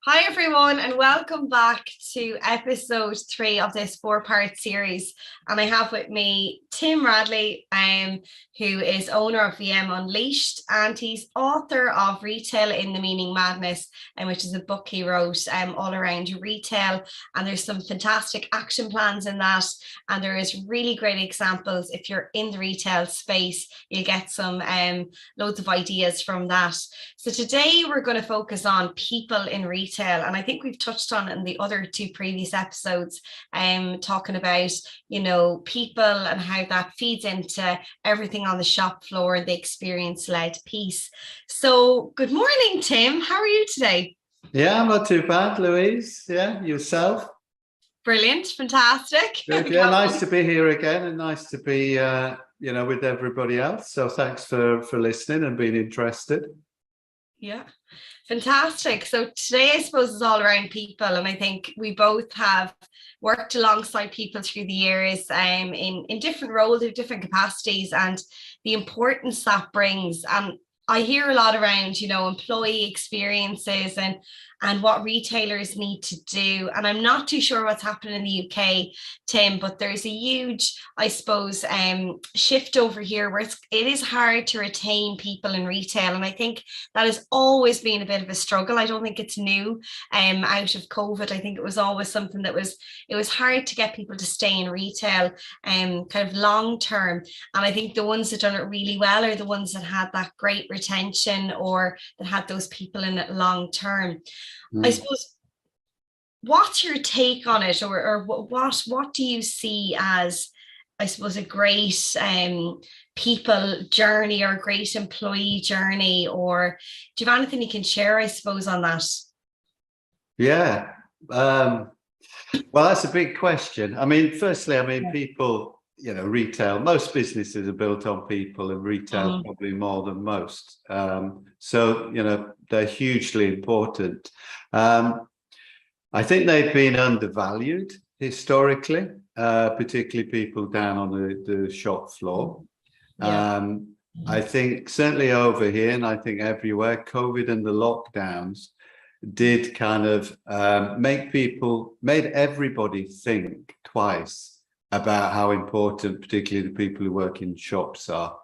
Hi everyone, and welcome back to episode 3 of this 4-part series. And I have with me Tim Radley, who is owner of VM Unleashed, and he's author of Retail in the Meaning Madness, which is a book he wrote all around retail. And there's some fantastic action plans in that, and there is really great examples. If you're in the retail space, you'll get some loads of ideas from that. So today we're going to focus on people in retail, and I think we've touched on it in the other 2 previous episodes, talking about, people and how that feeds into everything on the shop floor and the experience-led piece. So good morning, Tim. How are you today? Yeah, I'm not too bad, Louise. Yeah, yourself? Brilliant, fantastic. Good, yeah, nice to be here again, and nice to be, with everybody else. So thanks for listening and being interested. Yeah, fantastic. So today, I suppose, is all around people, and I think we both have worked alongside people through the years, in different roles, in different capacities, and the importance that brings. And I hear a lot around, employee experiences and what retailers need to do. And I'm not too sure what's happening in the UK, Tim, but there's a huge, I suppose, shift over here where it is hard to retain people in retail. And I think that has always been a bit of a struggle. I don't think it's new out of COVID. I think it was always something that it was hard to get people to stay in retail kind of long term. And I think the ones that done it really well are the ones that had that great retention or that had those people in it long term. I suppose, what's your take on it, or what do you see as, I suppose, a great people journey or a great employee journey, or do you have anything you can share, I suppose, on that? Yeah, well, that's a big question. I mean, firstly, people, retail, most businesses are built on people, and retail probably more than most. So, they're hugely important. I think they've been undervalued historically, particularly people down on the shop floor. Yeah. I think certainly over here, and I think everywhere, COVID and the lockdowns did kind of made everybody think twice about how important, particularly the people who work in shops, are.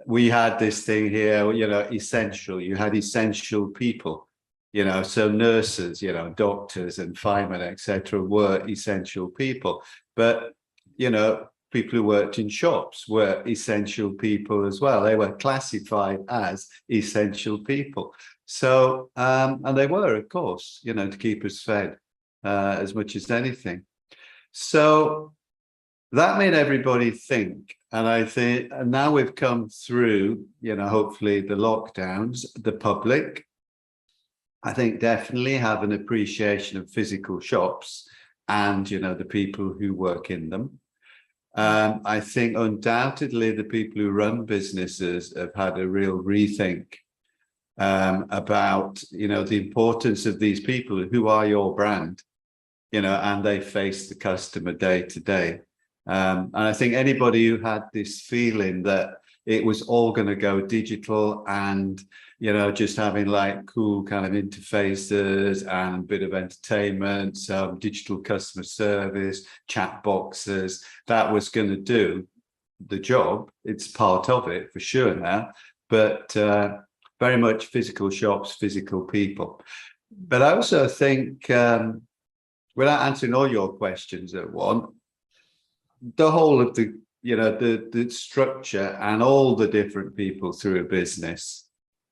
We had this thing here, essential. You had essential people, so nurses, doctors and firemen, etc., were essential people. But, people who worked in shops were essential people as well. They were classified as essential people. So, and they were, of course, to keep us fed as much as anything. So that made everybody think. And I think, and now we've come through, hopefully the lockdowns, the public, I think, definitely have an appreciation of physical shops and, the people who work in them. I think undoubtedly the people who run businesses have had a real rethink about, the importance of these people who are your brand, and they face the customer day to day. And I think anybody who had this feeling that it was all going to go digital and, just having like cool kind of interfaces and a bit of entertainment, some digital customer service, chat boxes, that was going to do the job. It's part of it for sure now, but very much physical shops, physical people. But I also think, without answering all your questions at once, the whole of the structure and all the different people through a business,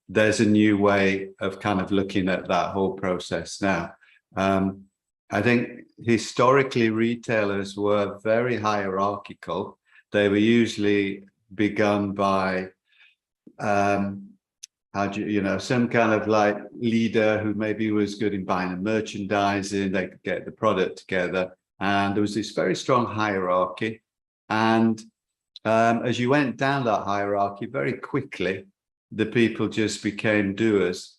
there's a new way of kind of looking at that whole process now. I think historically retailers were very hierarchical. They were usually begun by some kind of like leader who maybe was good in buying and merchandising. They could get the product together. And there was this very strong hierarchy. And as you went down that hierarchy, very quickly, the people just became doers.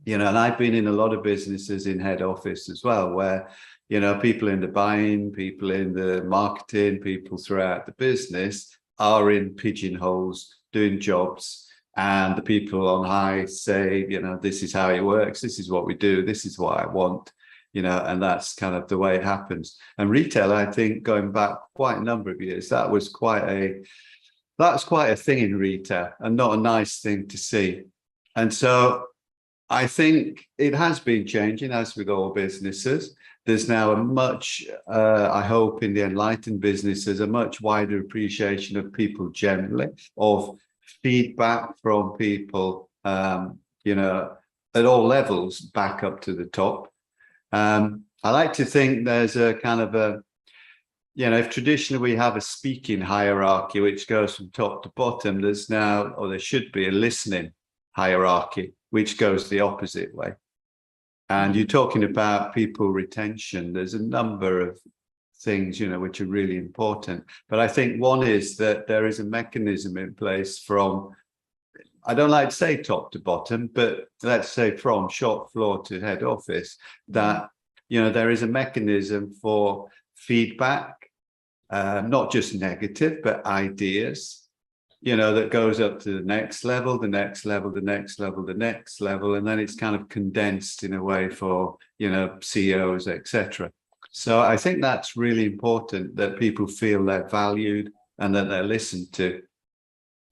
And I've been in a lot of businesses in head office as well, where, people in the buying, people in the marketing, people throughout the business are in pigeonholes, doing jobs, and the people on high say, this is how it works, this is what we do, this is what I want, and that's kind of the way it happens. And retail, I think, going back quite a number of years, that was quite a thing in retail, and not a nice thing to see. And so I think it has been changing, as with all businesses. There's now a much, I hope in the enlightened businesses, a much wider appreciation of people generally, of feedback from people, at all levels, back up to the top. I like to think there's a kind of if traditionally we have a speaking hierarchy, which goes from top to bottom, there's now, or there should be, a listening hierarchy, which goes the opposite way. And you're talking about people retention. There's a number of things, which are really important. But I think one is that there is a mechanism in place from, I don't like to say top to bottom, but let's say from shop floor to head office, that, there is a mechanism for feedback, not just negative, but ideas, that goes up to the next level, the next level, the next level, the next level, and then it's kind of condensed in a way for, CEOs, etc. So I think that's really important, that people feel they're valued and that they're listened to.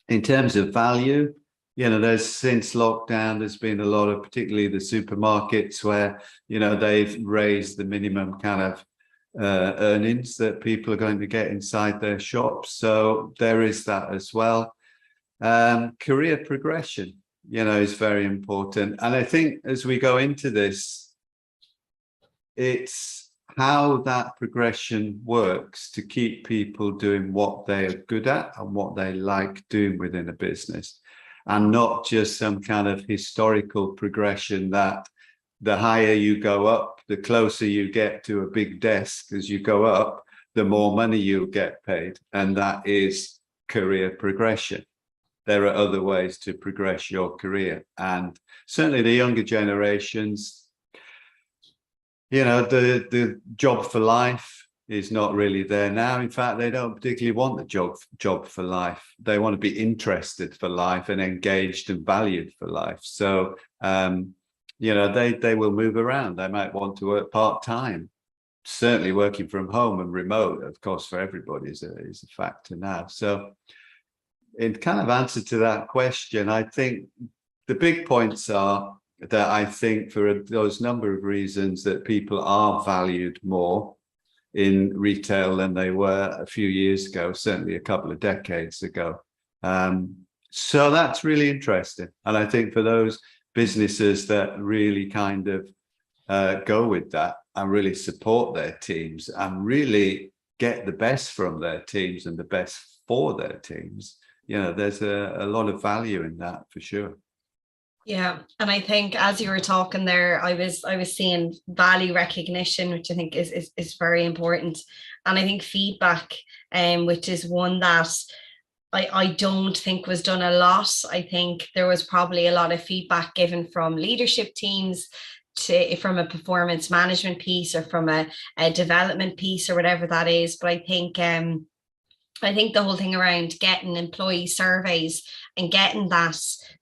In terms of value, there's, since lockdown, there's been a lot of, particularly the supermarkets, where, they've raised the minimum kind of earnings that people are going to get inside their shops. So there is that as well. Career progression, is very important. And I think as we go into this, it's how that progression works to keep people doing what they are good at and what they like doing within a business, and not just some kind of historical progression that the higher you go up, the closer you get to a big desk as you go up, the more money you get paid. And that is career progression. There are other ways to progress your career. And certainly the younger generations, the job for life is not really there now. In fact, they don't particularly want the job for life. They want to be interested for life and engaged and valued for life. So, they will move around. They might want to work part-time. Certainly working from home and remote, of course, for everybody is a factor now. So in kind of answer to that question, I think the big points are that I think for those number of reasons that people are valued more in retail than they were a few years ago, certainly a couple of decades ago. So that's really interesting. And I think for those businesses that really kind of go with that and really support their teams and really get the best from their teams and the best for their teams, there's a lot of value in that for sure. Yeah, and I think as you were talking there, I was seeing value recognition, which I think is very important, and I think feedback, which is one that I don't think was done a lot. I think there was probably a lot of feedback given from leadership teams from a performance management piece or from a development piece or whatever that is. But I think the whole thing around getting employee surveys and getting that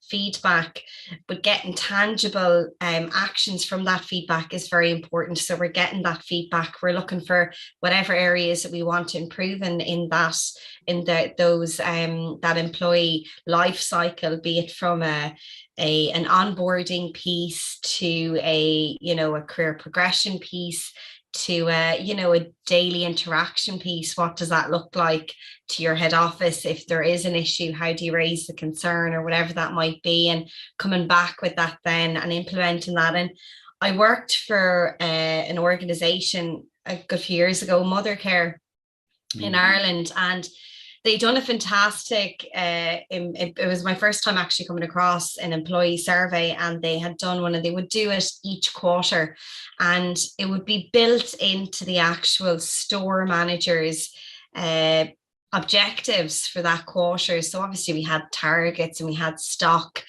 feedback, but getting tangible actions from that feedback is very important. So we're getting that feedback. We're looking for whatever areas that we want to improve that employee life cycle, be it from an onboarding piece to a career progression piece, to a daily interaction piece. What does that look like to your head office? If there is an issue, how do you raise the concern or whatever that might be, and coming back with that then and implementing that. And I worked for an organization a good few years ago, Mother Care in Ireland, and they done a fantastic, it was my first time actually coming across an employee survey, and they had done one, and they would do it each quarter, and it would be built into the actual store managers' objectives for that quarter. So obviously we had targets and we had stock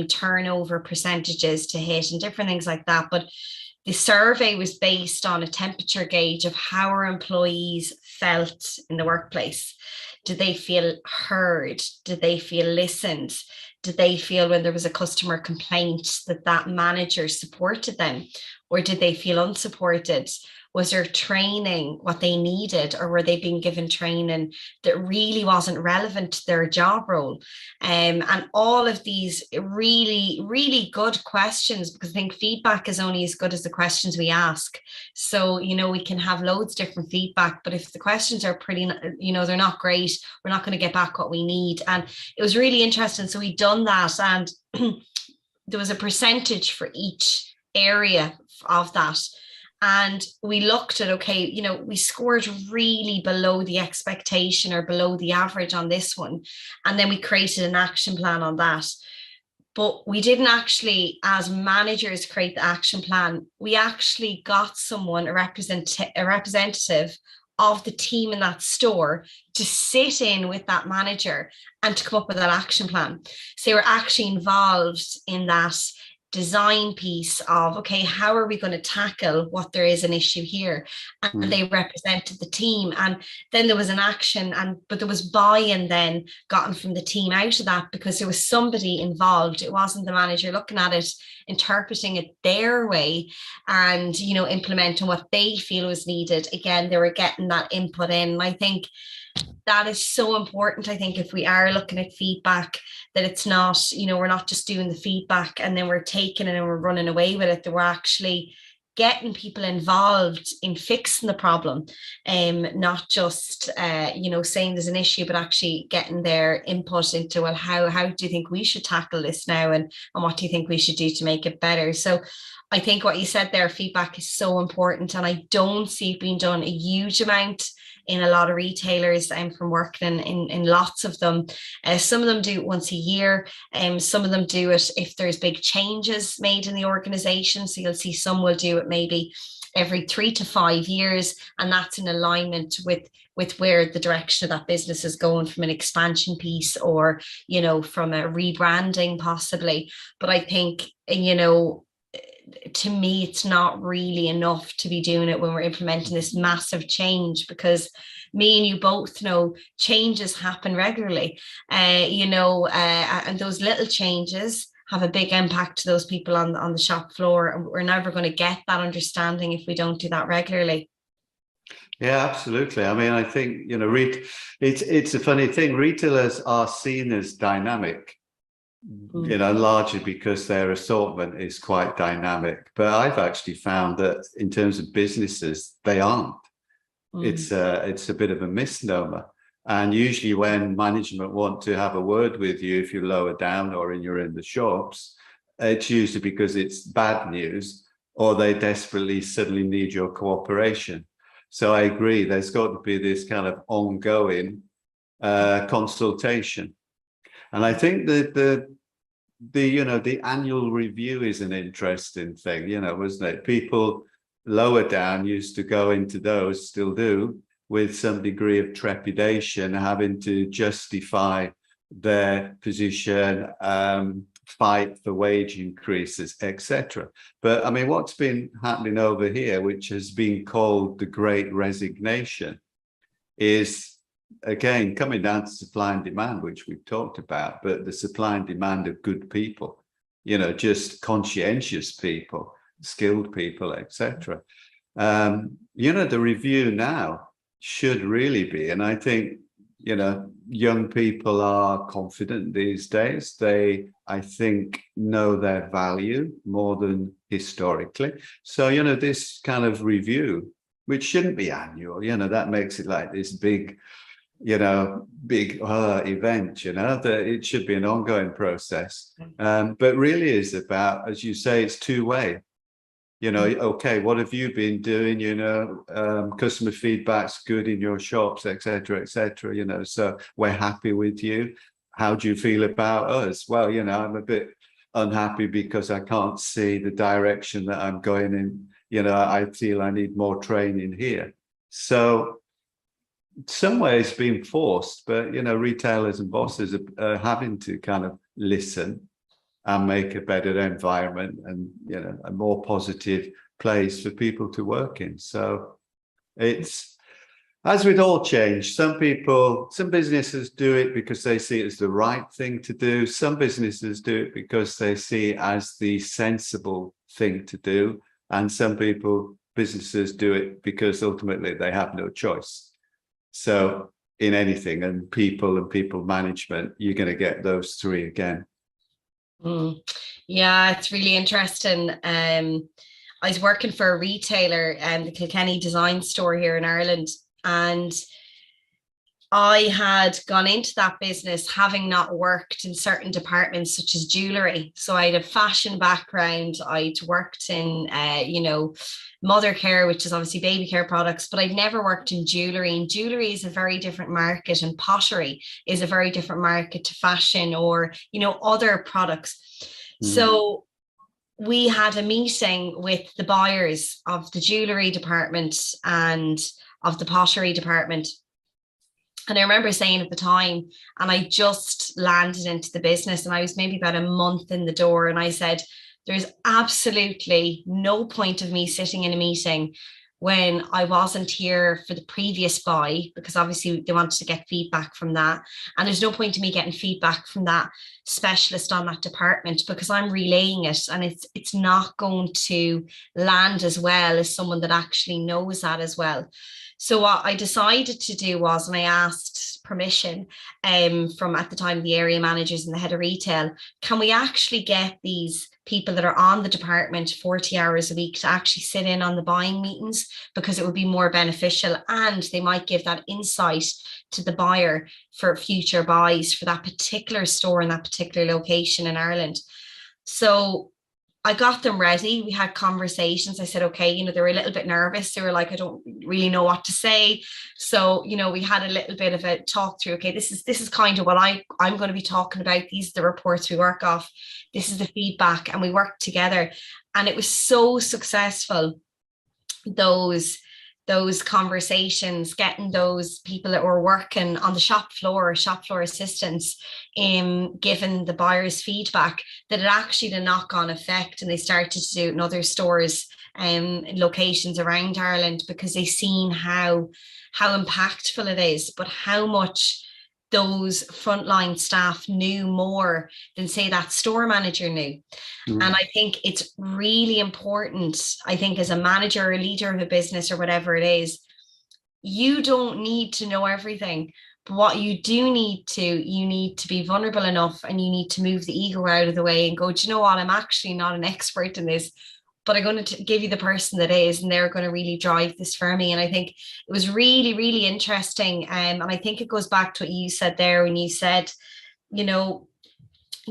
turnover percentages to hit and different things like that. But the survey was based on a temperature gauge of how our employees felt in the workplace. Did they feel heard? Did they feel listened? did they feel when there was a customer complaint that that manager supported them, or did they feel unsupported? Was there training what they needed, or were they being given training that really wasn't relevant to their job role? And all of these really, really good questions, because I think feedback is only as good as the questions we ask. So, you know, we can have loads of different feedback, but if the questions are pretty, you know, they're not great, we're not going to get back what we need. And it was really interesting. So we'd done that, and there was a percentage for each area of that. And we looked at, okay, you know, we scored really below the expectation or below the average on this one. And then we created an action plan on that. But we didn't actually, as managers, create the action plan. We actually got someone, a representative of the team in that store, to sit in with that manager and to come up with that action plan. So they were actually involved in that design piece of, okay, how are we going to tackle what there is an issue here? And they represented the team, and then there was an action, but there was buy-in then gotten from the team out of that, because there was somebody involved. It wasn't the manager looking at it, interpreting it their way, and, you know, implementing what they feel was needed. Again, they were getting that input in. And I think that is so important. I think if we are looking at feedback, that it's not, you know, we're not just doing the feedback and then we're taking it and we're running away with it, that we're actually getting people involved in fixing the problem, not just, you know, saying there's an issue, but actually getting their input into, well, how do you think we should tackle this now? And what do you think we should do to make it better? So I think what you said there, feedback is so important. And I don't see it being done a huge amount in a lot of retailers. I'm from working in lots of them. Some of them do it once a year, and some of them do it if there's big changes made in the organization. So you'll see some will do it maybe every 3 to 5 years, and that's in alignment with where the direction of that business is going, from an expansion piece, or, you know, from a rebranding possibly. But I think, you know, to me, it's not really enough to be doing it when we're implementing this massive change, because me and you both know changes happen regularly, you know, and those little changes have a big impact to those people on the shop floor. And we're never going to get that understanding if we don't do that regularly. Yeah, absolutely. I mean, I think, you know, it's a funny thing. Retailers are seen as dynamic, you know, largely because their assortment is quite dynamic. But I've actually found that in terms of businesses, they aren't. It's a bit of a misnomer. And usually when management want to have a word with you, if you're lower down or you're in the shops, it's usually because it's bad news, or they desperately suddenly need your cooperation. So I agree, there's got to be this kind of ongoing consultation. And I think that the annual review is an interesting thing, you know, wasn't it? People lower down used to go into those, still do, with some degree of trepidation, having to justify their position, fight for wage increases, etc. But I mean, what's been happening over here, which has been called the Great Resignation, is, again, coming down to supply and demand, which we've talked about, but the supply and demand of good people, you know, just conscientious people, skilled people, etc. You know, the review now should really be, and I think, you know, young people are confident these days. They, I think, know their value more than historically. So, you know, this kind of review, which shouldn't be annual, you know, that makes it like this big, you know, big event, you know, that it should be an ongoing process. But really is about, as you say, it's two-way. You know, okay, what have you been doing? You know, customer feedback's good in your shops, etc., you know, so we're happy with you. How do you feel about us? Well, you know, I'm a bit unhappy because I can't see the direction that I'm going in. You know, I feel I need more training here. So some ways being forced, but, you know, retailers and bosses are having to kind of listen and make a better environment and, you know, a more positive place for people to work in. So it's, As with all change, some businesses do it because they see it as the right thing to do. Some businesses do it because they see it as the sensible thing to do. And some businesses do it because ultimately they have no choice. So in anything, and people management, you're going to get those three again. Yeah, it's really interesting. I was working for a retailer, the Kilkenny Design Store here in Ireland, and I had gone into that business having not worked in certain departments such as jewellery. So I had a fashion background. I'd worked in, mother care, which is obviously baby care products, but I'd never worked in jewellery. And jewellery is a very different market, and pottery is a very different market to fashion or, other products. So we had a meeting with the buyers of the jewellery department and of the pottery department. And I remember saying at the time, and I just landed into the business and I was maybe about a month in the door, and I said, there's absolutely no point of me sitting in a meeting when I wasn't here for the previous buy, because obviously they wanted to get feedback from that. And there's no point to me getting feedback from that specialist on that department, because I'm relaying it and it's not going to land as well as someone that actually knows that as well. So what I decided to do was, and I asked permission from, at the time, the area managers and the head of retail, can we actually get these people that are on the department 40 hours a week to actually sit in on the buying meetings, because it would be more beneficial and they might give that insight to the buyer for future buys for that particular store in that particular location in Ireland. So I got them ready. We had conversations. I said, okay, they were a little bit nervous. They were like, I don't really know what to say. So, we had a little bit of a talk through, okay, this is kind of what I'm going to be talking about. These are the reports we work off. This is the feedback. And we worked together. And it was so successful, those conversations, getting those people that were working on the shop floor assistants, giving the buyers feedback, that it actually had a knock-on effect, and they started to do it in other stores in locations around Ireland, because they seen how impactful it is, but how much those frontline staff knew more than, say, that store manager knew. And I think it's really important, I think, as a manager or a leader of a business or whatever it is, you don't need to know everything. But what you need to be vulnerable enough, and you need to move the ego out of the way and go, do you know what? I'm actually not an expert in this, but I'm going to give you the person that is, and they're going to really drive this for me. And I think it was really, really interesting. And I think it goes back to what you said there when you said,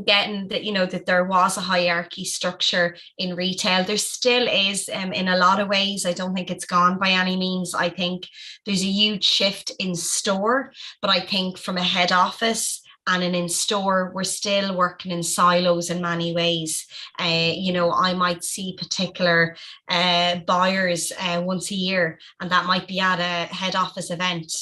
getting that, that there was a hierarchy structure in retail. There still is in a lot of ways. I don't think it's gone by any means. I think there's a huge shift in store, but I think from a head office and in store, we're still working in silos in many ways. I might see particular buyers once a year, and that might be at a head office event.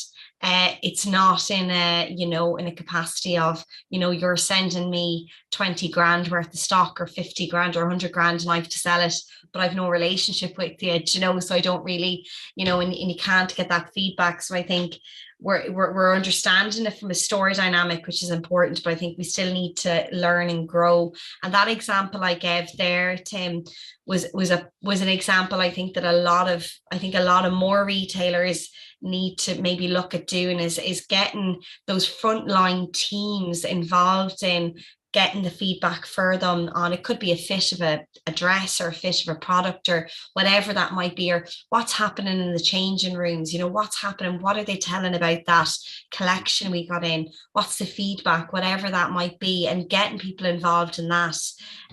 It's not in a capacity of, you're sending me 20 grand worth of stock or 50 grand or 100 grand and I have to sell it, but I've no relationship with you, so I don't really, and you can't get that feedback. So I think we're understanding it from a store dynamic, which is important, but I think we still need to learn and grow. And that example I gave there, Tim, was an example I think that a lot of more retailers need to maybe look at doing, is getting those frontline teams involved in getting the feedback for them on, it could be a fit of a dress or a fit of a product or whatever that might be, or what's happening in the changing rooms, what's happening, what are they telling about that collection we got in, what's the feedback, whatever that might be, and getting people involved in that,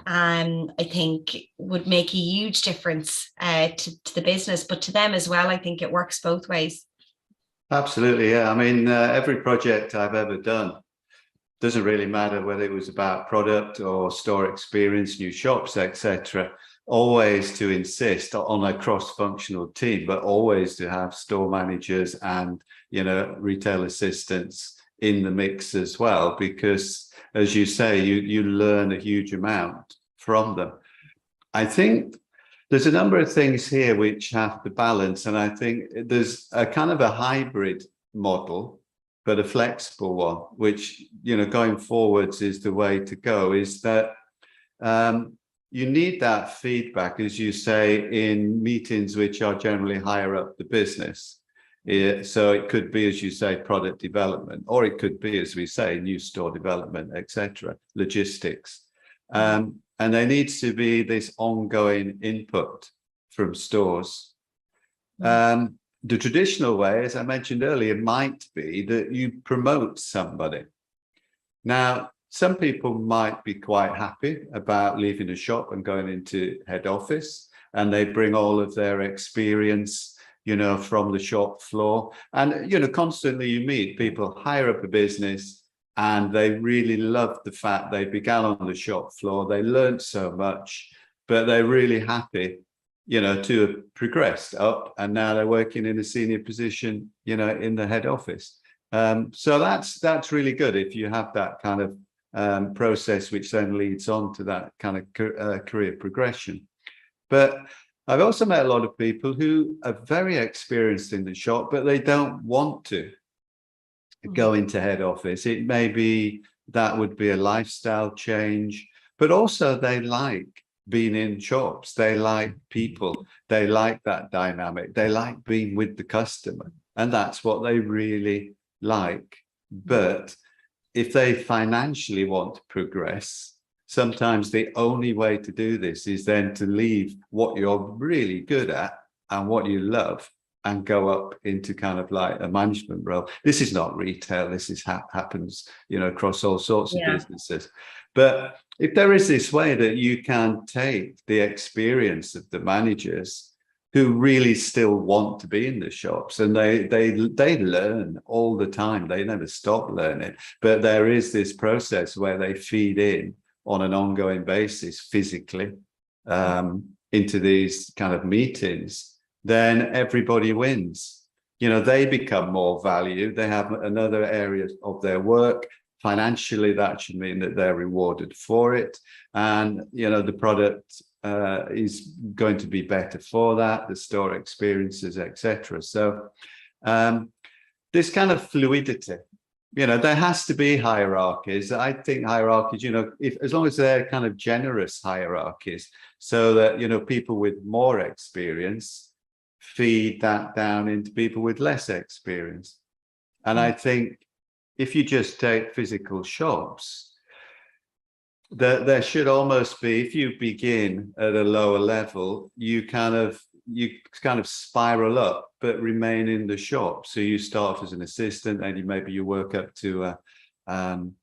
I think would make a huge difference to the business, but to them as well. I think it works both ways. Absolutely, yeah. I mean, every project I've ever done, doesn't really matter whether it was about product or store experience, new shops, etc. Always to insist on a cross-functional team, but always to have store managers and retail assistants in the mix as well, because as you say, you learn a huge amount from them. I think There's a number of things here which have to balance, and I think there's a kind of a hybrid model, but a flexible one, which, going forwards is the way to go, is that you need that feedback, as you say, in meetings which are generally higher up the business. So it could be, as you say, product development, or it could be, as we say, new store development, etc., logistics. And there needs to be this ongoing input from stores. The traditional way, as I mentioned earlier, might be that you promote somebody. Now, some people might be quite happy about leaving a shop and going into head office, and they bring all of their experience, from the shop floor. And, constantly you meet people higher up a business, and they really love the fact they began on the shop floor. They learned so much, but they're really happy, to have progressed up, and now they're working in a senior position, in the head office. So that's really good if you have that kind of process, which then leads on to that kind of career progression. But I've also met a lot of people who are very experienced in the shop, but they don't want to go into head office. It may be that would be a lifestyle change, but also they like being in shops. They like people. They like that dynamic. They like being with the customer, and that's what they really like. But if they financially want to progress, sometimes the only way to do this is then to leave what you're really good at and what you love and go up into kind of like a management role. This is not retail. This is happens, across all sorts of businesses. But if there is this way that you can take the experience of the managers who really still want to be in the shops, and they learn all the time. They never stop learning. But there is this process where they feed in on an ongoing basis physically into these kind of meetings, then everybody wins. They become more value. They have another area of their work. Financially, that should mean that they're rewarded for it. And, the product is going to be better for that, the store experiences, etc. So this kind of fluidity, there has to be hierarchies. I think hierarchies, as long as they're kind of generous hierarchies, so that, people with more experience feed that down into people with less experience. And I think if you just take physical shops, there should almost be, if you begin at a lower level, you kind of spiral up, but remain in the shop. So you start as an assistant, and maybe you work up to kind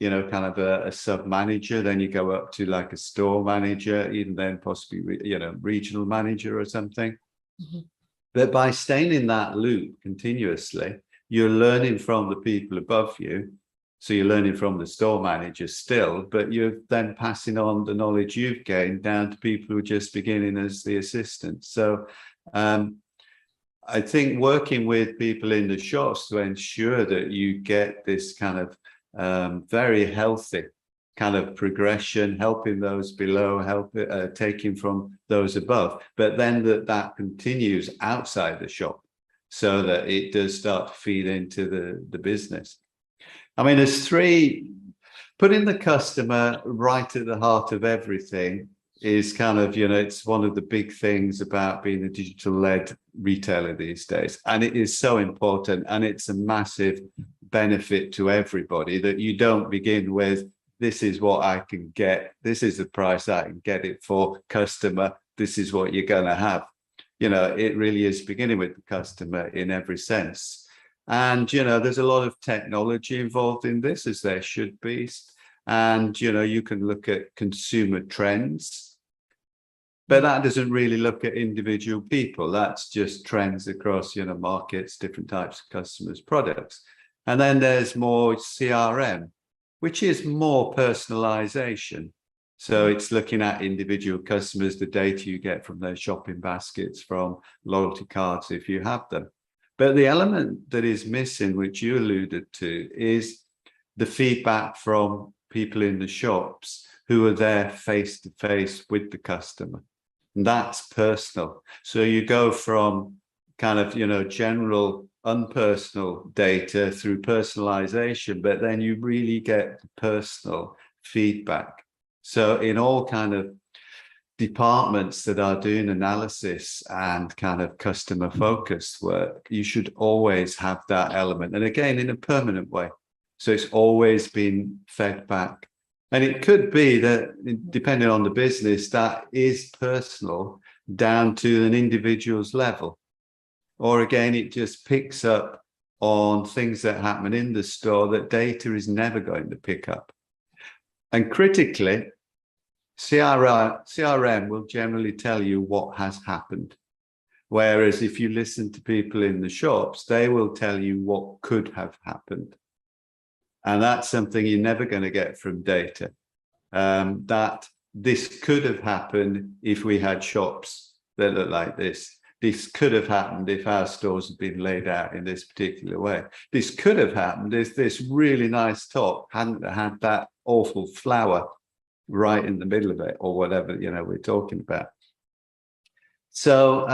of a sub manager, then you go up to like a store manager, even then possibly, regional manager or something. But by staying in that loop continuously, you're learning from the people above you. So you're learning from the store manager still, but you're then passing on the knowledge you've gained down to people who are just beginning as the assistants. So I think working with people in the shops to ensure that you get this kind of very healthy kind of progression, helping those below, taking from those above, but then that continues outside the shop so that it does start to feed into the business. I mean, there's three, putting the customer right at the heart of everything is kind of, it's one of the big things about being a digital-led retailer these days. And it is so important, and it's a massive benefit to everybody that you don't begin with, this is what I can get, this is the price I can get it for, customer, this is what you're going to have. It really is beginning with the customer in every sense. And, there's a lot of technology involved in this, as there should be. And, you can look at consumer trends, but that doesn't really look at individual people. That's just trends across, markets, different types of customers, products. And then there's more CRM, which is more personalization. So it's looking at individual customers, the data you get from their shopping baskets, from loyalty cards, if you have them. But the element that is missing, which you alluded to, is the feedback from people in the shops who are there face to face with the customer. And that's personal. So you go from kind of, general unpersonal data through personalization, but then you really get personal feedback. So in all kind of departments that are doing analysis and kind of customer focused work, you should always have that element. And again, in a permanent way. So it's always been fed back. And it could be that, depending on the business, that is personal down to an individual's level. Or again, it just picks up on things that happen in the store that data is never going to pick up. And critically, CRM will generally tell you what has happened. Whereas if you listen to people in the shops, they will tell you what could have happened. And that's something you're never going to get from data. That this could have happened if we had shops that look like this. This could have happened if our stores had been laid out in this particular way. This could have happened if this really nice top hadn't had that awful flower right in the middle of it, or whatever, we're talking about. So,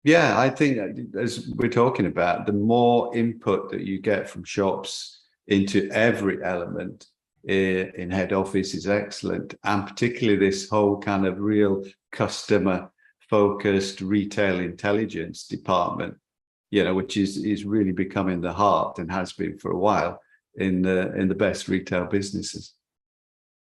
yeah, I think as we're talking about, the more input that you get from shops into every element in head office is excellent. And particularly this whole kind of real customer focused retail intelligence department, which is really becoming the heart, and has been for a while, in the best retail businesses.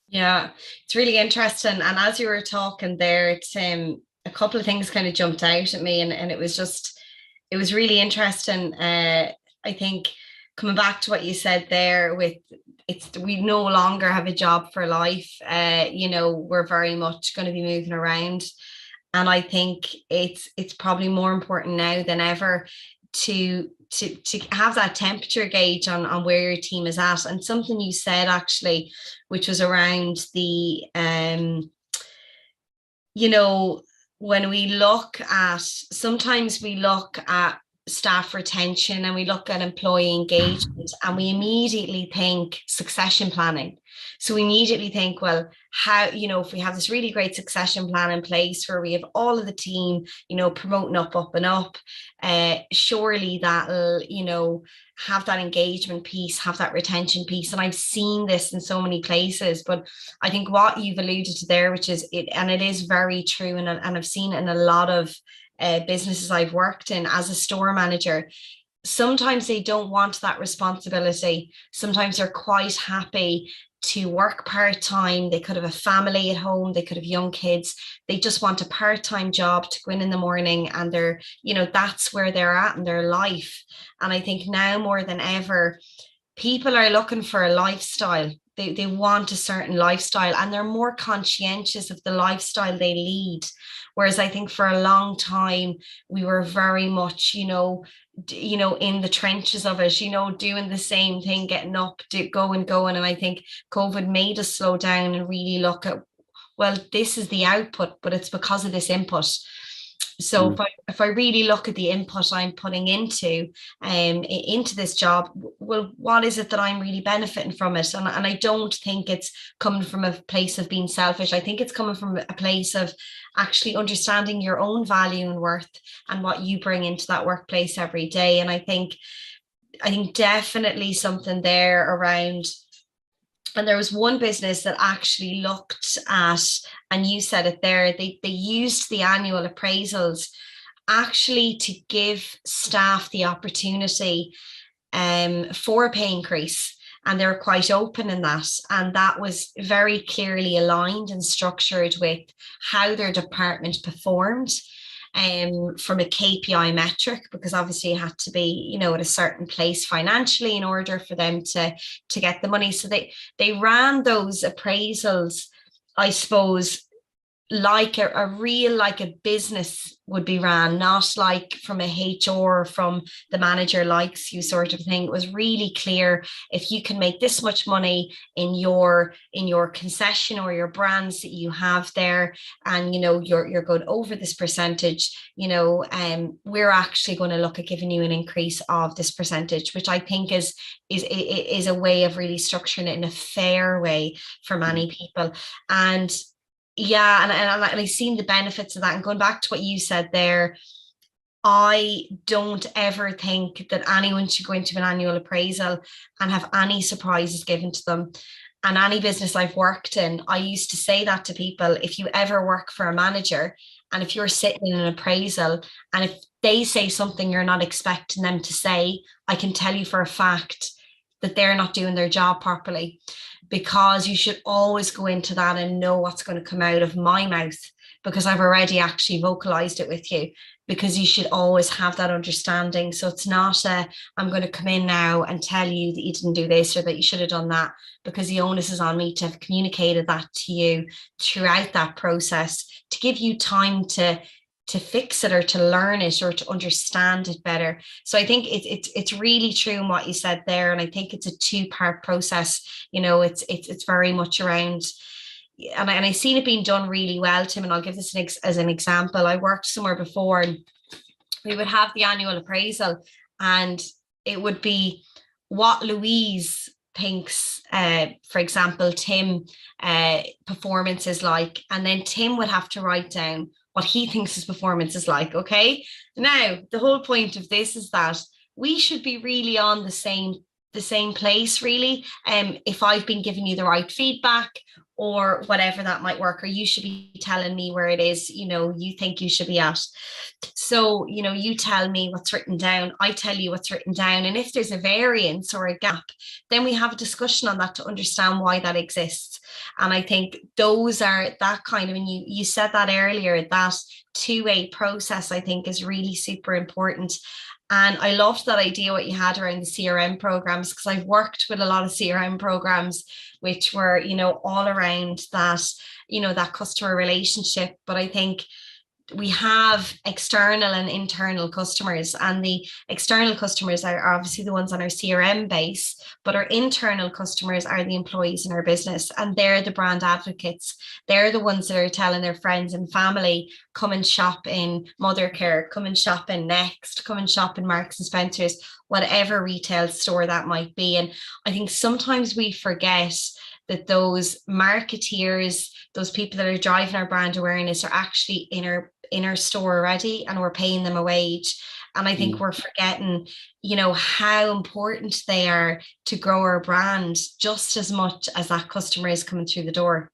Yeah, it's really interesting. And as you were talking there, it's a couple of things kind of jumped out at me, and it was really interesting. I think coming back to what you said there, we no longer have a job for life. We're very much going to be moving around. And I think it's probably more important now than ever to have that temperature gauge on where your team is at. And something you said actually, which was around the when we look at, sometimes we look at staff retention and we look at employee engagement, and we immediately think succession planning. So we immediately think, well, how, if we have this really great succession plan in place where we have all of the team, promoting up and up, surely that'll, have that engagement piece, have that retention piece. And I've seen this in so many places, but I think what you've alluded to there, which is it, and it is very true, and I've seen it in a lot of businesses I've worked in as a store manager. Sometimes they don't want that responsibility. Sometimes they're quite happy to work part-time. They could have a family at home, they could have young kids. They just want a part-time job to go in the morning, and they're, that's where they're at in their life. And I think now more than ever, people are looking for a lifestyle. They want a certain lifestyle, and they're more conscientious of the lifestyle they lead. Whereas I think for a long time, we were very much, in the trenches of it, doing the same thing, getting up, going. And I think COVID made us slow down and really look at, well, this is the output, but it's because of this input. So if I really look at the input I'm putting into this job, well, what is it that I'm really benefiting from it? And I don't think it's coming from a place of being selfish. I think it's coming from a place of actually understanding your own value and worth and what you bring into that workplace every day. And I think definitely something there around. And there was one business that actually looked at, and you said it there, they used the annual appraisals actually to give staff the opportunity for a pay increase. And they were quite open in that. And that was very clearly aligned and structured with how their department performed. From a KPI metric, because obviously it had to be, at a certain place financially in order for them to get the money. So they ran those appraisals, I suppose, like a business would be ran, not like from a HR, from the manager likes you sort of thing. It was really clear, if you can make this much money in your concession or your brands that you have there, and you're going over this percentage, we're actually going to look at giving you an increase of this percentage, which I think is a way of really structuring it in a fair way for many people. And Yeah, and I've seen the benefits of that. And going back to what you said there, I don't ever think that anyone should go into an annual appraisal and have any surprises given to them. And any business I've worked in, I used to say that to people: if you ever work for a manager and if you're sitting in an appraisal and if they say something you're not expecting them to say, I can tell you for a fact that they're not doing their job properly, because you should always go into that and know what's going to come out of my mouth, because I've already actually vocalized it with you, because you should always have that understanding. So it's not I'm going to come in now and tell you that you didn't do this or that you should have done that, because the onus is on me to have communicated that to you throughout that process, to give you time to fix it or to learn it or to understand it better. So I think it's really true in what you said there, and I think it's a two-part process. You know, it's very much around, and I've seen it being done really well, Tim. And I'll give this as an example. I worked somewhere before, and we would have the annual appraisal, and it would be what Louise thinks, for example, Tim performance is like, and then Tim would have to write down what he thinks his performance is like. Okay, now the whole point of this is that we should be really on the same place, really. If I've been giving you the right feedback or whatever that might work, or you should be telling me where it is, you know, you think you should be at. So, you know, you tell me what's written down, I tell you what's written down. And if there's a variance or a gap, then we have a discussion on that to understand why that exists. And I think those are that kind of, and you said that earlier, that two-way process, I think, is really super important. And I loved that idea what you had around the CRM programs, because I've worked with a lot of CRM programs which were, you know, all around that, you know, that customer relationship. But I think we have external and internal customers, and the external customers are obviously the ones on our CRM base, but our internal customers are the employees in our business, and they're the brand advocates. They're the ones that are telling their friends and family, come and shop in Mothercare, come and shop in Next, come and shop in Marks and Spencer's, whatever retail store that might be. And I think sometimes we forget that those marketeers, those people that are driving our brand awareness, are actually in our store already, and we're paying them a wage. And I think we're forgetting, you know, how important they are to grow our brand just as much as that customer is coming through the door.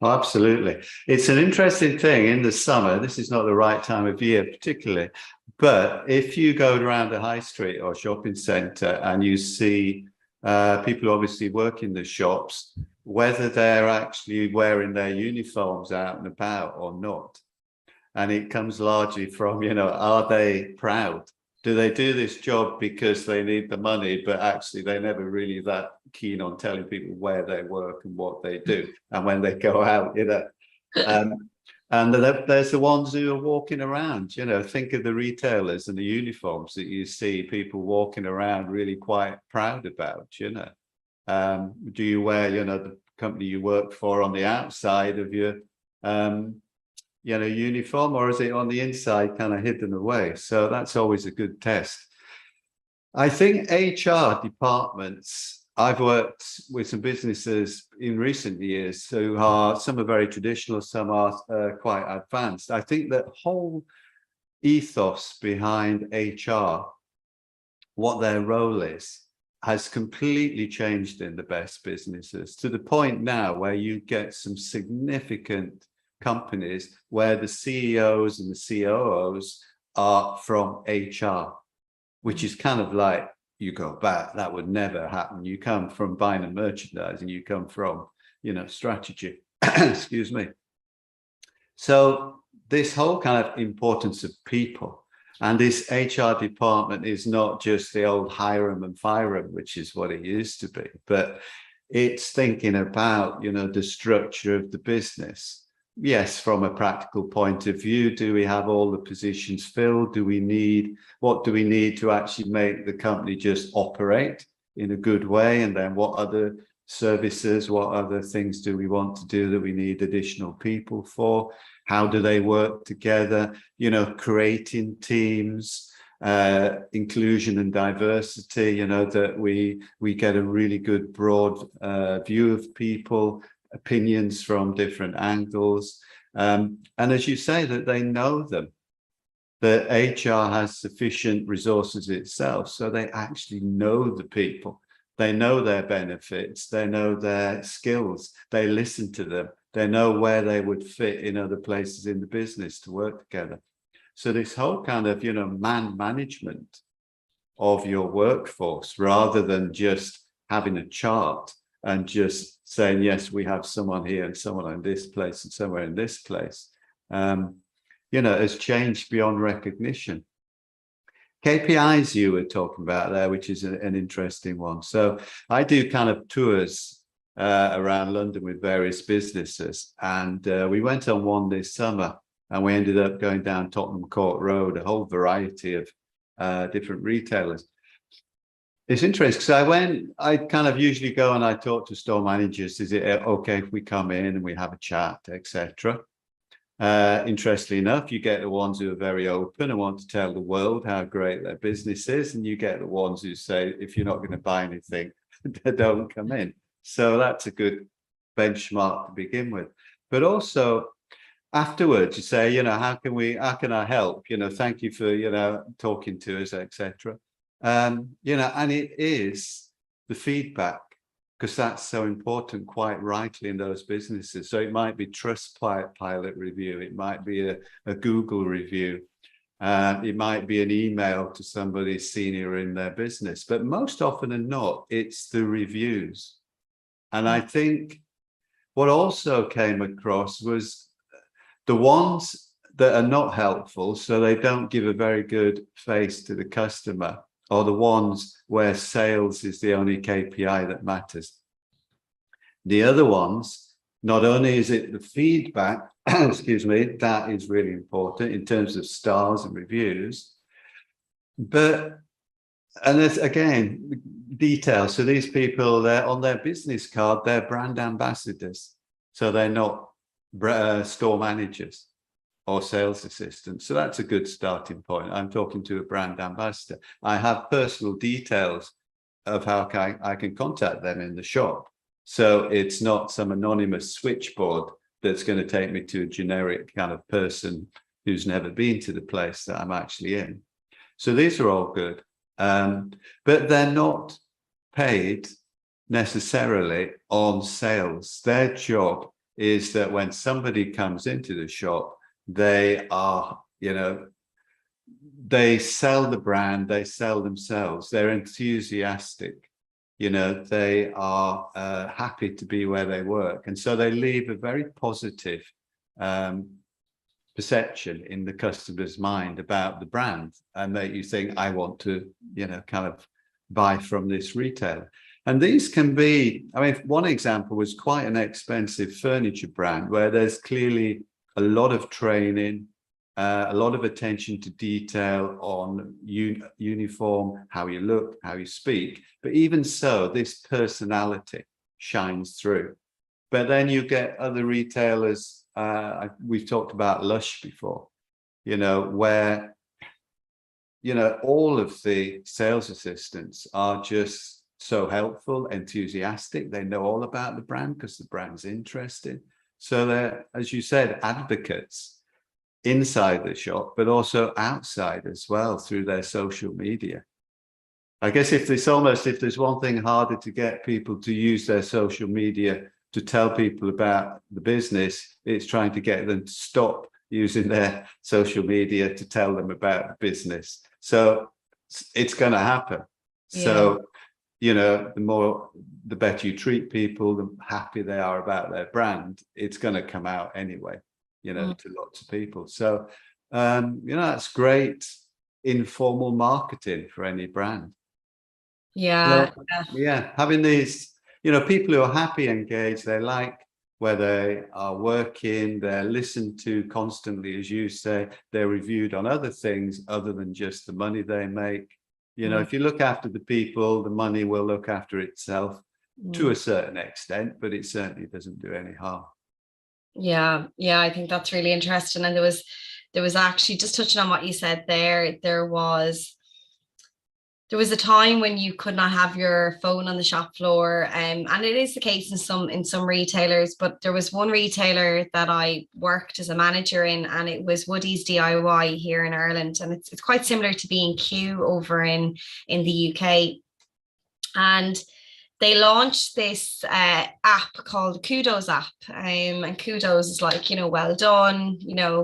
Oh, absolutely. It's an interesting thing in the summer. This is not the right time of year particularly, but if you go around a high street or shopping centre and you see people obviously work in the shops, whether they're actually wearing their uniforms out and about or not. And it comes largely from, you know, are they proud? Do they do this job because they need the money, but actually they're never really that keen on telling people where they work and what they do? And when they go out, you know, and there's the ones who are walking around, you know, think of the retailers and the uniforms that you see people walking around really quite proud about, you know. Do you wear, you know, the company you work for on the outside of your, you know, uniform, or is it on the inside kind of hidden away? So that's always a good test. I think HR departments, I've worked with some businesses in recent years who are, some are very traditional, some are quite advanced. I think that whole ethos behind HR, what their role is, has completely changed in the best businesses, to the point now where you get some significant companies where the CEOs and the COOs are from HR, which is kind of like, you go back, that would never happen. You come from buying and merchandising, you come from, you know, strategy. Excuse me. So this whole kind of importance of people, and this HR department is not just the old hire 'em and fire 'em, which is what it used to be, but it's thinking about, you know, the structure of the business. Yes, from a practical point of view, do we have all the positions filled? What do we need to actually make the company just operate in a good way? And then what other services, what other things do we want to do that we need additional people for? How do they work together? You know, creating teams, inclusion and diversity, you know, that we get a really good broad view of people, opinions from different angles. And as you say, that they know them, that HR has sufficient resources itself, so they actually know the people. They know their benefits, they know their skills, they listen to them, they know where they would fit in other places in the business to work together. So this whole kind of, man management of your workforce, rather than just having a chart and just saying, yes, we have someone here and someone in this place and somewhere in this place, has changed beyond recognition. KPIs you were talking about there, which is an interesting one. So I do kind of tours around London with various businesses, and we went on one this summer, and we ended up going down Tottenham Court Road, a whole variety of different retailers. It's interesting because I kind of usually go and I talk to store managers. Is it okay if we come in and we have a chat, etc.? Interestingly enough, you get the ones who are very open and want to tell the world how great their business is, and you get the ones who say, if you're not going to buy anything, don't come in. So that's a good benchmark to begin with. But also afterwards, you say, how can I help? Thank you for talking to us, etc. And it is the feedback, because that's so important, quite rightly, in those businesses. So it might be Trustpilot review, it might be a Google review, it might be an email to somebody senior in their business, but most often than not, it's the reviews. And I think what also came across was the ones that are not helpful, so they don't give a very good face to the customer, or the ones where sales is the only KPI that matters. The other ones, not only is it the feedback, excuse me, that is really important in terms of stars and reviews, but, and there's again, details. So these people, they're on their business card, they're brand ambassadors. So they're not store managers or sales assistants. So that's a good starting point. I'm talking to a brand ambassador. I have personal details of how I can contact them in the shop. So it's not some anonymous switchboard that's going to take me to a generic kind of person who's never been to the place that I'm actually in. So these are all good. But they're not paid necessarily on sales. Their job is that when somebody comes into the shop, they are, they sell the brand, they sell themselves, they're enthusiastic, they are happy to be where they work. And so they leave a very positive perception in the customer's mind about the brand, and that you think, I want to, kind of buy from this retailer. And these can be, one example was quite an expensive furniture brand where there's clearly a lot of training, a lot of attention to detail on uniform, how you look, how you speak. But even so, this personality shines through. But then you get other retailers, we've talked about Lush before, where, all of the sales assistants are just so helpful, enthusiastic. They know all about the brand because the brand's interesting. So they're, as you said, advocates inside the shop, but also outside as well through their social media. I guess if there's one thing harder to get people to use their social media to tell people about the business, it's trying to get them to stop using their social media to tell them about the business. So it's going to happen. Yeah. So, the better you treat people, the happier they are about their brand, it's going to come out anyway, to lots of people. So, that's great informal marketing for any brand. Yeah. So, yeah, having these, people who are happy, engaged, they like where they are working, they're listened to constantly, as you say, they're reviewed on other things other than just the money they make. If you look after the people, the money will look after itself to a certain extent, but it certainly doesn't do any harm. Yeah, I think that's really interesting. And there was actually, just touching on what you said there was there was a time when you could not have your phone on the shop floor, and it is the case in some retailers. But there was one retailer that I worked as a manager in, and it was Woody's DIY here in Ireland, and it's quite similar to B&Q over in the UK. And they launched this app called the Kudos app. And Kudos is like, well done,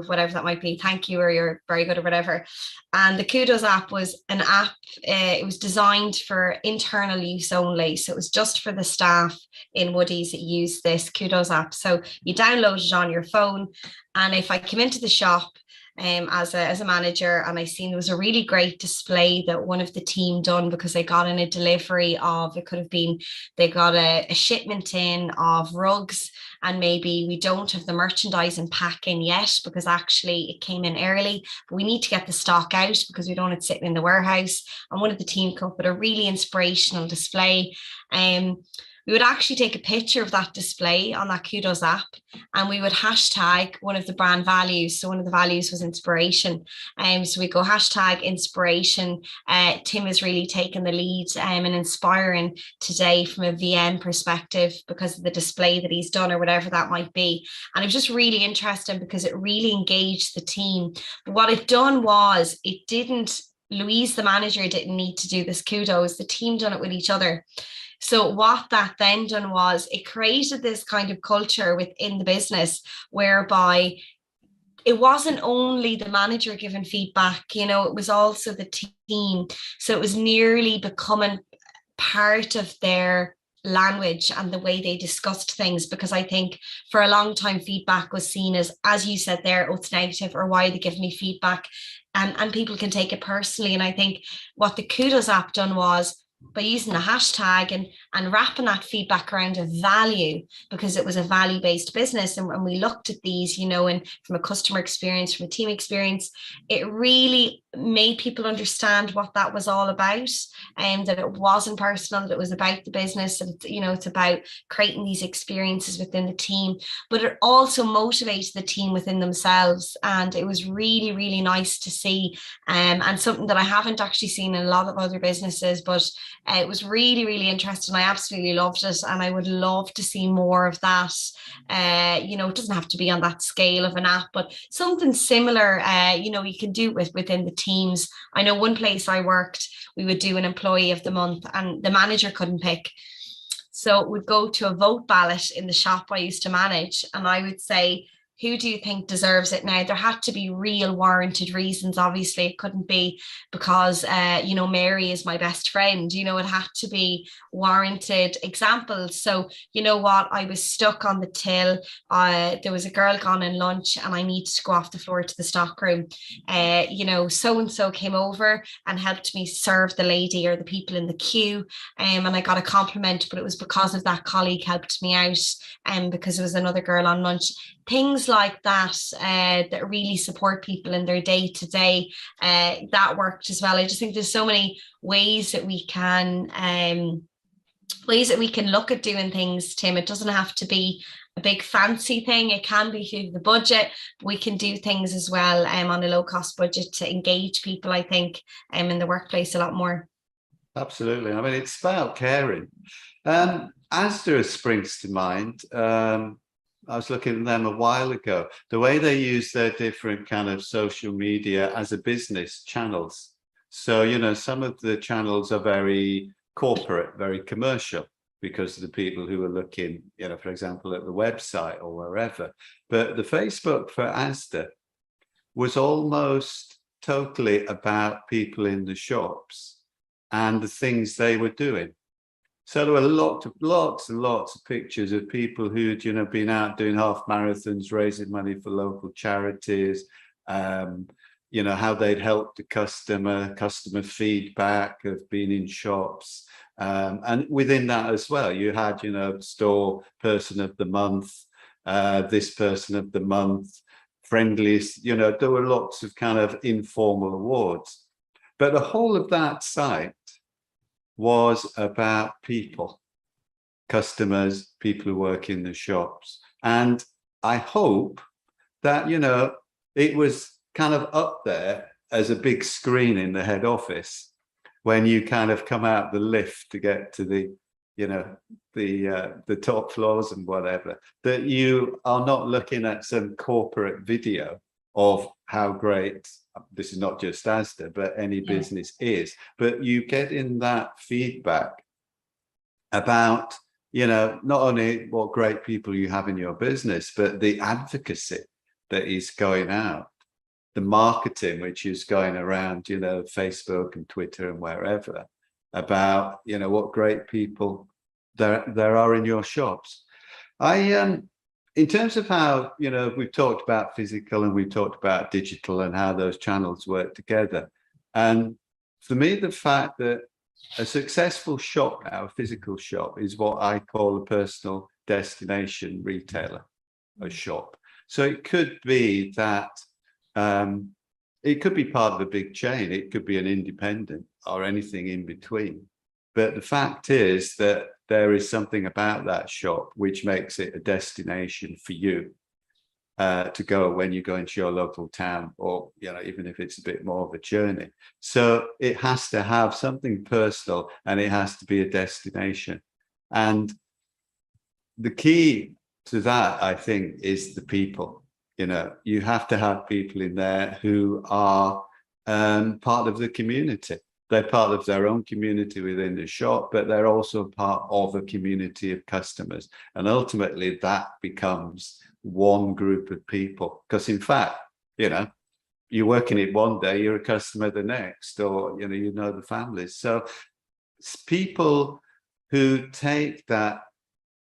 whatever that might be, thank you, or you're very good, or whatever. And the Kudos app was an app, it was designed for internal use only. So it was just for the staff in Woody's that used this Kudos app. So you download it on your phone. And if I come into the shop, as a manager, and I seen there was a really great display that one of the team done, because they got in a delivery of, it could have been, they got a shipment in of rugs, and maybe we don't have the merchandise and pack in yet because actually it came in early, but we need to get the stock out because we don't want it sitting in the warehouse. And one of the team come up with a really inspirational display. We would actually take a picture of that display on that Kudos app, and we would hashtag one of the brand values. So one of the values was inspiration. So we go hashtag inspiration. Tim has really taken the lead in inspiring today from a VM perspective because of the display that he's done, or whatever that might be. And it was just really interesting because it really engaged the team. But what it done was, Louise, the manager, didn't need to do this Kudos. The team done it with each other. So what that then done was, it created this kind of culture within the business whereby it wasn't only the manager giving feedback, it was also the team. So it was nearly becoming part of their language and the way they discussed things, because I think for a long time feedback was seen as you said there, oh, it's negative, or why are they giving me feedback, and people can take it personally. And I think what the Kudos app done was, by using a hashtag and wrapping that feedback around a value, because it was a value-based business. And when we looked at these, and from a customer experience, from a team experience, it really made people understand what that was all about, and that it wasn't personal, that it was about the business, and it's about creating these experiences within the team. But it also motivated the team within themselves, and it was really, really nice to see, and something that I haven't actually seen in a lot of other businesses. But it was really, really interesting. I absolutely loved it, and I would love to see more of that. It doesn't have to be on that scale of an app, but something similar. You can do it within the teams. I know one place I worked, we would do an employee of the month, and the manager couldn't pick. So it would go to a vote ballot in the shop I used to manage, and I would say, who do you think deserves it? Now, there had to be real warranted reasons. Obviously, it couldn't be because, Mary is my best friend. It had to be warranted examples. So, you know what? I was stuck on the till. There was a girl gone in lunch, and I needed to go off the floor to the stock room. So-and-so came over and helped me serve the lady or the people in the queue. And I got a compliment, but it was because of that colleague helped me out, and because it was another girl on lunch. Things like that that really support people in their day to day, that worked as well. I just think there's so many ways that we can look at doing things, Tim. It doesn't have to be a big fancy thing. It can be through the budget. We can do things as well on a low cost budget to engage people, I think, in the workplace a lot more. Absolutely. I mean, it's about caring. Asda springs to mind. I was looking at them a while ago, the way they use their different kind of social media as a business channels. So, some of the channels are very corporate, very commercial, because of the people who are looking, for example, at the website or wherever. But the Facebook for Asda was almost totally about people in the shops and the things they were doing. So there were lots and lots of pictures of people who'd, been out doing half marathons, raising money for local charities, how they'd helped the customer feedback of being in shops. And within that as well, you had, store person of the month, this person of the month, friendliest, there were lots of kind of informal awards. But the whole of that site was about people, customers, people who work in the shops. And I hope that, it was kind of up there as a big screen in the head office, when you kind of come out the lift to get to the, you know, the top floors and whatever, that you are not looking at some corporate video of how great, this is not just Asda, but any business is, but you get in that feedback about, you know, not only what great people you have in your business, but the advocacy that is going out, the marketing which is going around, you know, Facebook and Twitter and wherever, about, you know, what great people there are in your shops. In terms of how, you know, we've talked about physical and we've talked about digital and how those channels work together. And for me, the fact that a successful shop now, a physical shop, is what I call a personal destination retailer, a shop. So it could be that it could be part of a big chain, it could be an independent or anything in between. But the fact is that there is something about that shop which makes it a destination for you to go when you go into your local town, or, you know, even if it's a bit more of a journey. So it has to have something personal and it has to be a destination. And the key to that, I think, is the people. You know, you have to have people in there who are part of the community. They're part of their own community within the shop, but they're also part of a community of customers. And ultimately that becomes one group of people. Because in fact, you know, you're working it one day, you're a customer the next, or, you know the families. So it's people who take that,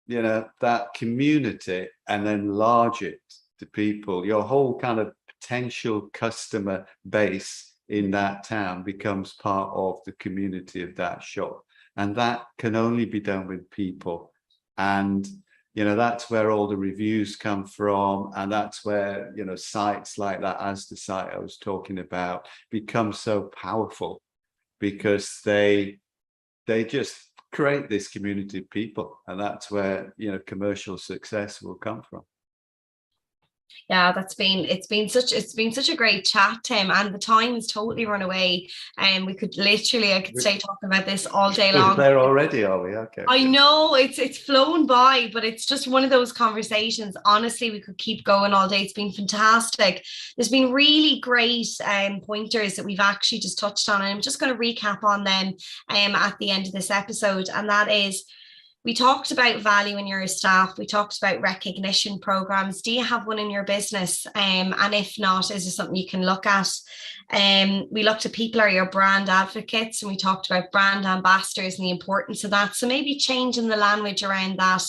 you know, that community and enlarge it to people. Your whole kind of potential customer base in that town becomes part of the community of that shop. And that can only be done with people. And, you know, that's where all the reviews come from. And that's where, you know, sites like that, as the site I was talking about, become so powerful, because they just create this community of people. And that's where, you know, commercial success will come from. Yeah, it's been such a great chat, Tim, and the time has totally run away. And we could literally, I could stay talking about this all day long. We're there already, are we? Okay. I know it's flown by, but it's just one of those conversations. Honestly, we could keep going all day. It's been fantastic. There's been really great pointers that we've actually just touched on, and I'm just going to recap on them at the end of this episode. And that is, we talked about value in your staff. We talked about recognition programs. Do you have one in your business? And if not, is there something you can look at? We looked at people are your brand advocates, and we talked about brand ambassadors and the importance of that. So maybe changing the language around that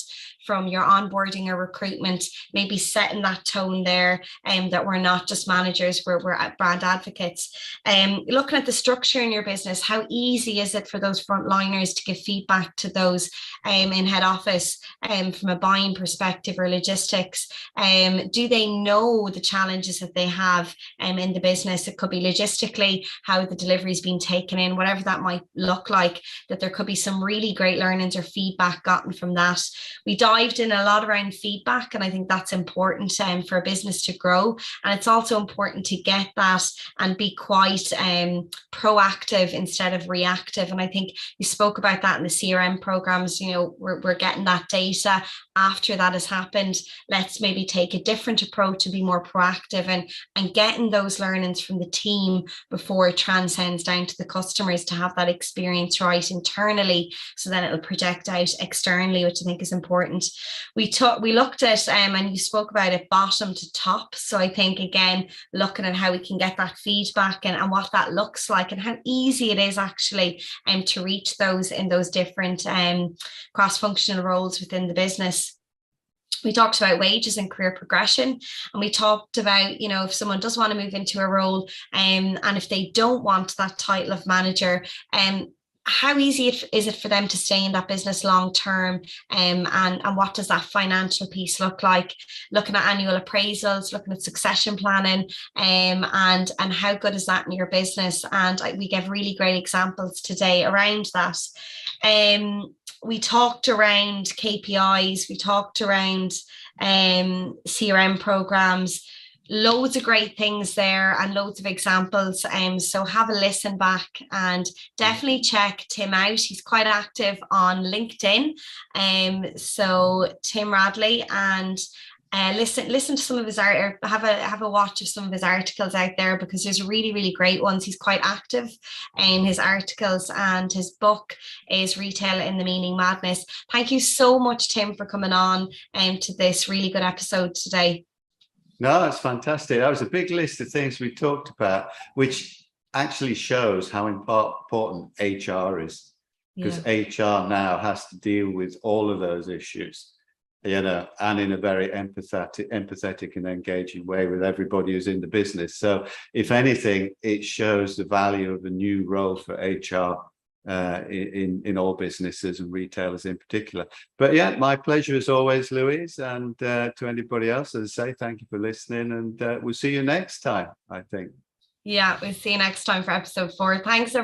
from your onboarding or recruitment, maybe setting that tone there, that we're not just managers, we're brand advocates. Looking at the structure in your business, how easy is it for those frontliners to give feedback to those in head office from a buying perspective or logistics? Do they know the challenges that they have in the business? It could be logistically, how the delivery is being taken in, whatever that might look like, that there could be some really great learnings or feedback gotten from that. We dived in a lot around feedback, and I think that's important for a business to grow. And it's also important to get that and be quite proactive instead of reactive. And I think you spoke about that in the CRM programs. You know, we're getting that data after that has happened. Let's maybe take a different approach and be more proactive and getting those learnings from the team before it transcends down to the customers, to have that experience right internally, so then it'll project out externally, which I think is important. We looked at and you spoke about it, bottom to top. So I think, again, looking at how we can get that feedback and what that looks like, and how easy it is actually to reach those in those different cross-functional roles within the business. We talked about wages and career progression, and we talked about, you know, if someone does want to move into a role and if they don't want that title of manager, how easy is it for them to stay in that business long term, and what does that financial piece look like? Looking at annual appraisals, looking at succession planning, and how good is that in your business? And we gave really great examples today around that. We talked around KPIs, we talked around CRM programs, loads of great things there and loads of examples. So have a listen back and definitely check Tim out. He's quite active on LinkedIn. So Tim Radley, and listen to some of his art, or have a watch of some of his articles out there, because there's really, really great ones. He's quite active in his articles, and his book is Retail in the Meaning Madness. Thank you so much, Tim, for coming on to this really good episode today. No, it's fantastic. That was a big list of things we talked about, which actually shows how important HR is, because HR now has to deal with all of those issues, you know, and in a very empathetic and engaging way with everybody who's in the business. So if anything, it shows the value of a new role for HR in all businesses and retailers in particular. But yeah, my pleasure as always, Louise, and to anybody else, as I say, thank you for listening, and we'll see you next time, I think. Yeah, we'll see you next time for episode 4. Thanks, everyone.